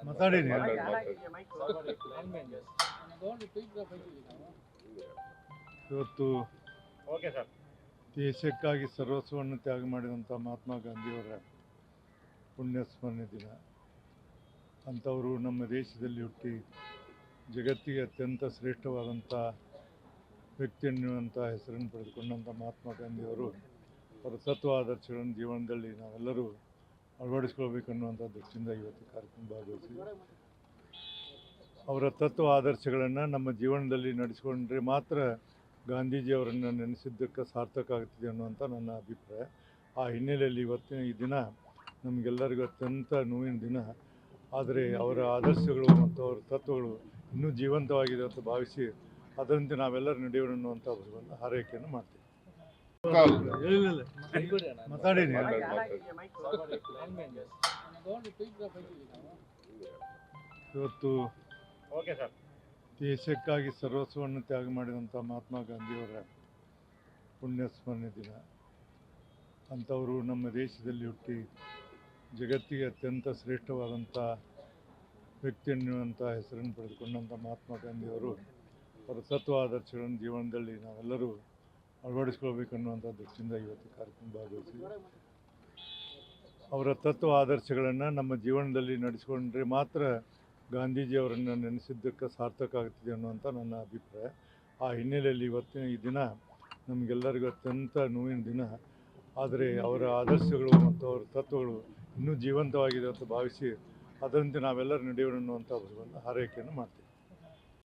ಮಾತಾಡೀನಿ. ಇವತ್ತು ದೇಶಕ್ಕಾಗಿ ಸರ್ವಸ್ವವನ್ನು ತ್ಯಾಗ ಮಾಡಿದಂಥ ಮಹಾತ್ಮ ಗಾಂಧಿಯವರ ಪುಣ್ಯ ಸ್ಮರಣೆ ದಿನ. ಅಂಥವರು ನಮ್ಮ ದೇಶದಲ್ಲಿ ಹುಟ್ಟಿ ಜಗತ್ತಿಗೆ ಅತ್ಯಂತ ಶ್ರೇಷ್ಠವಾದಂಥ ವ್ಯಕ್ತಿ ಎನ್ನುವಂಥ ಹೆಸರನ್ನು ಪಡೆದುಕೊಂಡಂಥ ಮಹಾತ್ಮ ಗಾಂಧಿಯವರು ಅವರ ತತ್ವ ಆದರ್ಶಗಳನ್ನು ಜೀವನದಲ್ಲಿ ನಾವೆಲ್ಲರೂ ಅಳವಡಿಸ್ಕೊಳ್ಬೇಕನ್ನುವಂಥ ದೃಷ್ಟಿಯಿಂದ ಇವತ್ತು ಕಾರ್ಯಕ್ರಮ ಭಾಗವಹಿಸಿ ಅವರ ತತ್ವ ಆದರ್ಶಗಳನ್ನು ನಮ್ಮ ಜೀವನದಲ್ಲಿ ನಡೆಸಿಕೊಂಡ್ರೆ ಮಾತ್ರ ಗಾಂಧೀಜಿಯವರನ್ನು ನೆನೆಸಿದ್ದಕ್ಕೆ ಸಾರ್ಥಕ ಆಗ್ತದೆ ಅನ್ನುವಂಥ ನನ್ನ ಅಭಿಪ್ರಾಯ. ಆ ಹಿನ್ನೆಲೆಯಲ್ಲಿ ಇವತ್ತಿನ ಈ ದಿನ ನಮಗೆಲ್ಲರಿಗೂ ಅತ್ಯಂತ ನೋವಿನ ದಿನ. ಆದರೆ ಅವರ ಆದರ್ಶಗಳು ಮತ್ತು ಅವರ ತತ್ವಗಳು ಇನ್ನೂ ಜೀವಂತವಾಗಿದೆ ಅಂತ ಭಾವಿಸಿ ಅದರಂತೆ ನಾವೆಲ್ಲರೂ ನಡೆಯೋಣ ಅನ್ನುವಂಥ ಒಂದು ಹಾರೈಕೆಯನ್ನು ಮಾಡ್ತೀವಿ. ಮಾತಾಡೀನಿ. ಇವತ್ತು ದೇಶಕ್ಕಾಗಿ ಸರ್ವಸ್ವವನ್ನು ತ್ಯಾಗ ಮಾಡಿದಂಥ ಮಹಾತ್ಮ ಗಾಂಧಿಯವರ ಪುಣ್ಯ ಸ್ಮರಣೆ ದಿನ. ಅಂಥವರು ನಮ್ಮ ದೇಶದಲ್ಲಿ ಹುಟ್ಟಿ ಜಗತ್ತಿಗೆ ಅತ್ಯಂತ ಶ್ರೇಷ್ಠವಾದಂಥ ವ್ಯಕ್ತಿ ಎನ್ನುವಂಥ ಹೆಸರನ್ನು ಪಡೆದುಕೊಂಡಂಥ ಮಹಾತ್ಮ ಗಾಂಧಿಯವರು ಅವರ ತತ್ವ ಆದರ್ಶಗಳನ್ನು ಜೀವನದಲ್ಲಿ ನಾವೆಲ್ಲರೂ ಅಳವಡಿಸ್ಕೊಳ್ಬೇಕನ್ನುವಂಥ ದೃಷ್ಟಿಯಿಂದ ಇವತ್ತು ಕಾರ್ಯಕ್ರಮ ಭಾಗವಹಿಸಿ ಅವರ ತತ್ವ ಆದರ್ಶಗಳನ್ನು ನಮ್ಮ ಜೀವನದಲ್ಲಿ ನಡೆಸಿಕೊಂಡ್ರೆ ಮಾತ್ರ ಗಾಂಧೀಜಿಯವರನ್ನು ನೆನೆಸಿದ್ದಕ್ಕೆ ಸಾರ್ಥಕ ಆಗ್ತದೆ ಅನ್ನುವಂಥ ನನ್ನ ಅಭಿಪ್ರಾಯ. ಆ ಹಿನ್ನೆಲೆಯಲ್ಲಿ ಇವತ್ತಿನ ಈ ದಿನ ನಮಗೆಲ್ಲರಿಗೂ ಅತ್ಯಂತ ನೋವಿನ ದಿನ. ಆದರೆ ಅವರ ಆದರ್ಶಗಳು ಮತ್ತು ಅವರ ತತ್ವಗಳು ಇನ್ನೂ ಜೀವಂತವಾಗಿದೆ ಅಂತ ಭಾವಿಸಿ ಅದರಂತೆ ನಾವೆಲ್ಲರೂ ನಡೆಯೋಣ ಅನ್ನುವಂಥ ಒಂದು ಹಾರೈಕೆಯನ್ನು ಮಾಡ್ತೀವಿ.